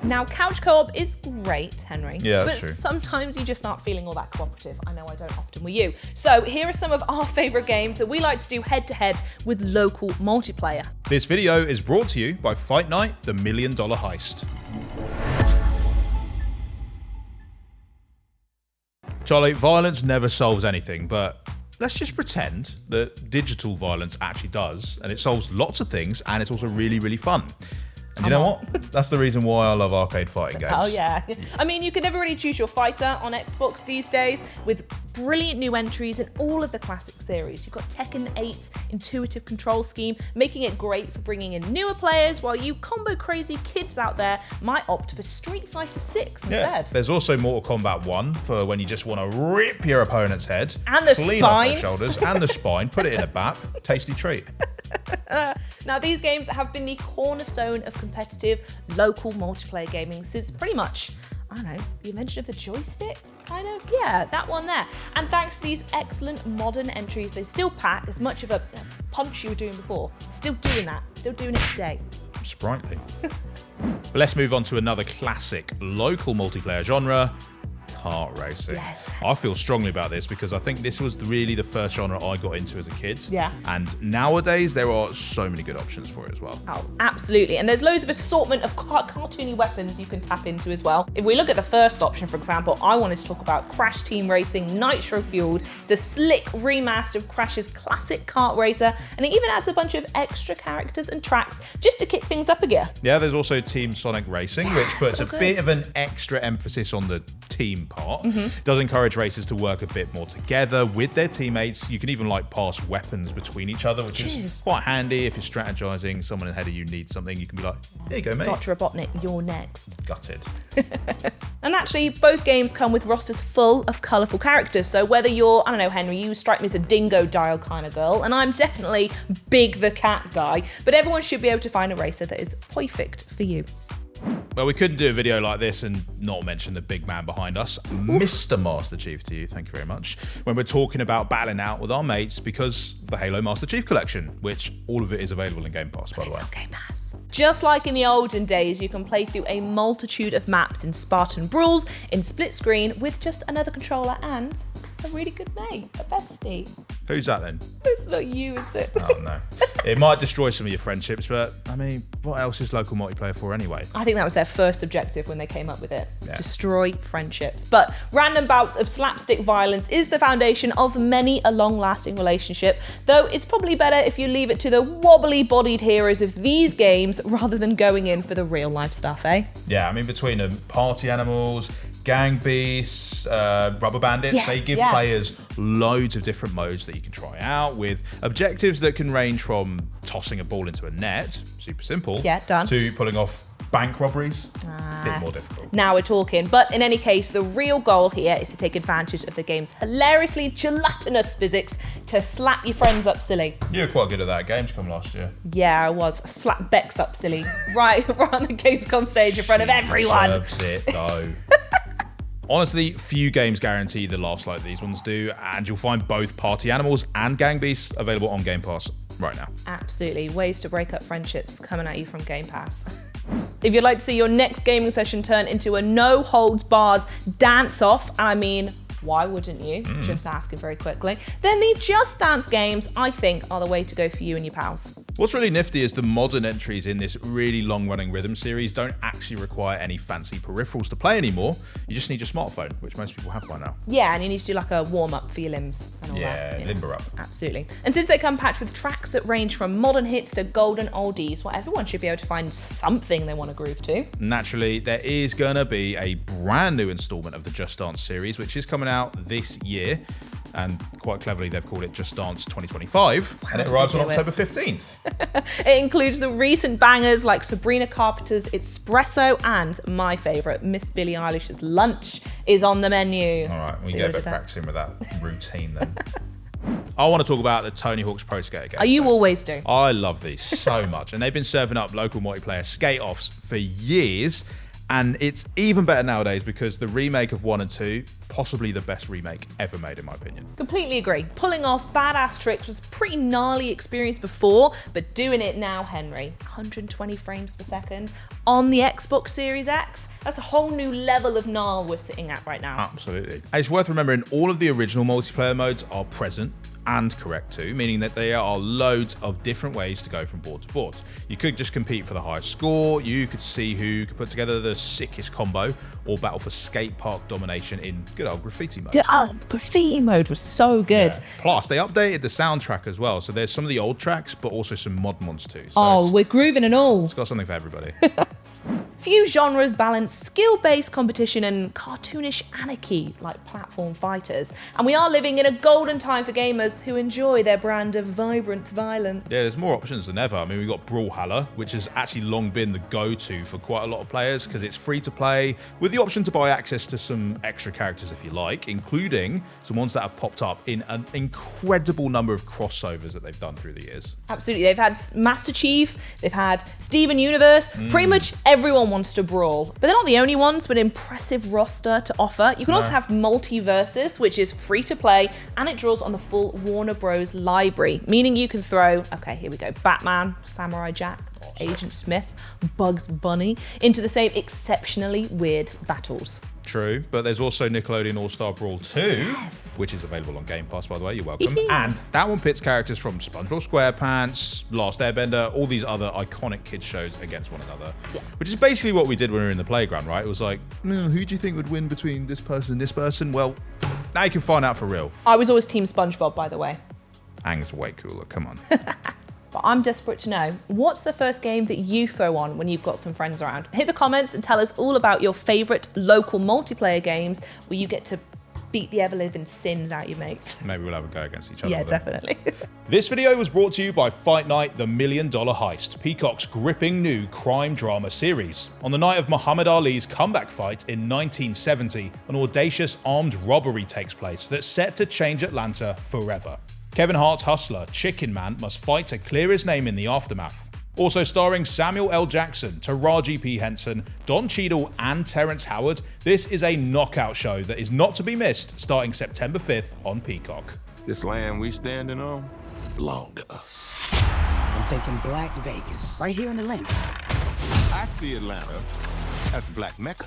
Now, couch co-op is great, Henry. Yeah, that's but true. sometimes you just aren't feeling all that cooperative. I know I don't often with you. So here are some of our favourite games that we like to do head-to-head with local multiplayer. This video is brought to you by Fight Night, the $1 Million Heist. Charley, violence never solves anything, but let's just pretend that digital violence actually does, and it solves lots of things, and it's also really, really fun. And you know what? That's the reason why I love arcade fighting games. Oh, yeah. I mean, you can never really choose your fighter on Xbox these days with brilliant new entries in all of the classic series. You've got Tekken 8's intuitive control scheme, making it great for bringing in newer players, while you combo-crazy kids out there might opt for Street Fighter 6 instead. Yeah. There's also Mortal Kombat 1 for when you just want to rip your opponent's head. And the clean spine. off their shoulders, and the spine, put it in a bap. Tasty treat. Now, these games have been the cornerstone of competitive local multiplayer gaming since pretty much, I don't know, the invention of the joystick? Kind of, yeah, that one there. And thanks to these excellent modern entries, they still pack as much of a punch you were doing before. Still doing that, still doing it today. Sprightly. But let's move on to another classic local multiplayer genre, kart racing. Yes. I feel strongly about this because I think this was really the first genre I got into as a kid. Yeah. And nowadays there are so many good options for it as well. Oh, absolutely. And there's loads of assortment of cartoony weapons you can tap into as well. If we look at the first option, for example, I wanted to talk about Crash Team Racing Nitro Fueled. It's a slick remaster of Crash's classic kart racer, and it even adds a bunch of extra characters and tracks just to kick things up a gear. Yeah, there's also Team Sonic Racing, which puts so a good. bit of an extra emphasis on the team part. It does encourage racers to work a bit more together with their teammates. You can even pass weapons between each other, which is quite handy if you're strategizing. Someone ahead of you needs something, you can be like, here you go, mate. Dr. Robotnik, you're next. Gutted. And actually, both games come with rosters full of colourful characters. So whether you're, I don't know, Henry, you strike me as a dingo dial kind of girl, and I'm definitely Big the Cat guy, but everyone should be able to find a racer that is perfect for you. Well, we couldn't do a video like this and not mention the big man behind us, Mr. Master Chief to you, thank you very much, when we're talking about battling out with our mates because of the Halo Master Chief Collection, which all of it is available in Game Pass, by the way. It's on Game Pass. Just like in the olden days, you can play through a multitude of maps in Spartan Brawls in split screen with just another controller and a really good mate, a bestie. Who's that then? It's not you, is it? Oh, no. It might destroy some of your friendships, but, I mean, what else is local multiplayer for anyway? I think that was their first objective when they came up with it. Yeah. Destroy friendships. But random bouts of slapstick violence is the foundation of many a long-lasting relationship, though it's probably better if you leave it to the wobbly-bodied heroes of these games rather than going in for the real-life stuff, eh? Yeah, I mean, between them, party animals, gang beasts, rubber bandits, they give players loads of different modes that you can try out with objectives that can range from tossing a ball into a net, super simple, to pulling off bank robberies, a bit more difficult. Now we're talking. But in any case, the real goal here is to take advantage of the game's hilariously gelatinous physics to slap your friends up silly. You were quite good at that. Gamescom last year. Yeah, I was. I slapped Bex up silly right on the Gamescom stage in front of everyone. Deserves it, though. Honestly, few games guarantee the laughs like these ones do, and you'll find both Party Animals and Gang Beasts available on Game Pass right now. Absolutely. Ways to break up friendships coming at you from Game Pass. If you'd like to see your next gaming session turn into a no-holds-barred dance-off, I mean, why wouldn't you? Just asking very quickly. Then the Just Dance games, I think, are the way to go for you and your pals. What's really nifty is the modern entries in this really long-running rhythm series don't actually require any fancy peripherals to play anymore. You just need your smartphone, which most people have by now. Yeah, and you need to do like a warm-up for your limbs and all that. Yeah, limber up. Absolutely. And since they come packed with tracks that range from modern hits to golden oldies, well, everyone should be able to find something they want to groove to. Naturally, there is going to be a brand new installment of the Just Dance series, which is coming out this year. And quite cleverly, they've called it Just Dance 2025, and it arrives on October 15th. It includes the recent bangers like Sabrina Carpenter's Espresso and my favourite, Miss Billie Eilish's Lunch is on the menu. All right, we get a bit practicing with that routine then. I want to talk about the Tony Hawk's ProSkate game. You always do. I love these so much, and they've been serving up local multiplayer skate-offs for years. And it's even better nowadays because the remake of 1 and 2, possibly the best remake ever made in my opinion. Completely agree. Pulling off badass tricks was a pretty gnarly experience before, but doing it now, Henry, 120 frames per second on the Xbox Series X, that's a whole new level of gnarl we're sitting at right now. Absolutely. It's worth remembering all of the original multiplayer modes are present and correct too, meaning that there are loads of different ways to go from board to board. You could just compete for the highest score, you could see who could put together the sickest combo, or battle for skate park domination in good old graffiti mode. Yeah, graffiti mode was so good. Yeah. Plus, they updated the soundtrack as well, so there's some of the old tracks, but also some modern ones too. So we're grooving and all. It's got something for everybody. Few genres balance skill-based competition and cartoonish anarchy like platform fighters. And we are living in a golden time for gamers who enjoy their brand of vibrant violence. Yeah, there's more options than ever. I mean, we've got Brawlhalla, which has actually long been the go-to for quite a lot of players because it's free to play with the option to buy access to some extra characters if you like, including some ones that have popped up in an incredible number of crossovers that they've done through the years. Absolutely. They've had Master Chief, they've had Steven Universe, pretty much everyone wants to brawl. But they're not the only ones with an impressive roster to offer. You can also have Multiversus, which is free to play, and it draws on the full Warner Bros. Library, meaning you can throw, okay, here we go, Batman, Samurai Jack, Agent Smith, Bugs Bunny into the same exceptionally weird battles. True, but there's also Nickelodeon All-Star Brawl 2, which is available on Game Pass, by the way, you're welcome. And that one pits characters from SpongeBob SquarePants, Last Airbender, all these other iconic kids shows against one another. Yeah. Which is basically what we did when we were in the playground, right? It was like, who do you think would win between this person and this person? Well, now you can find out for real. I was always Team SpongeBob, by the way. Aang's way cooler, come on. But I'm desperate to know, what's the first game that you throw on when you've got some friends around? Hit the comments and tell us all about your favourite local multiplayer games where you get to beat the ever-living sins out your mates. Maybe we'll have a go against each other. Yeah, definitely. This video was brought to you by Fight Night, the $1 Million Heist, Peacock's gripping new crime drama series. On the night of Muhammad Ali's comeback fight in 1970, an audacious armed robbery takes place that's set to change Atlanta forever. Kevin Hart's hustler, Chicken Man, must fight to clear his name in the aftermath. Also starring Samuel L. Jackson, Taraji P. Henson, Don Cheadle, and Terrence Howard, this is a knockout show that is not to be missed starting September 5th on Peacock. This land we standing on belong to us. I'm thinking Black Vegas, right here in Atlanta. I see Atlanta as Black Mecca.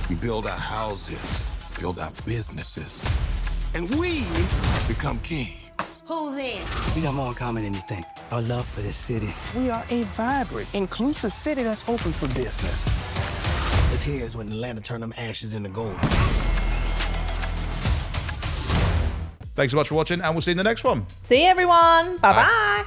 We build our houses, build our businesses, and we become kings. Who's in? We got more in common than you think. Our love for this city. We are a vibrant, inclusive city that's open for business. This here is when Atlanta turned them ashes into gold. Thanks so much for watching, and we'll see you in the next one. See you, everyone. Bye-bye.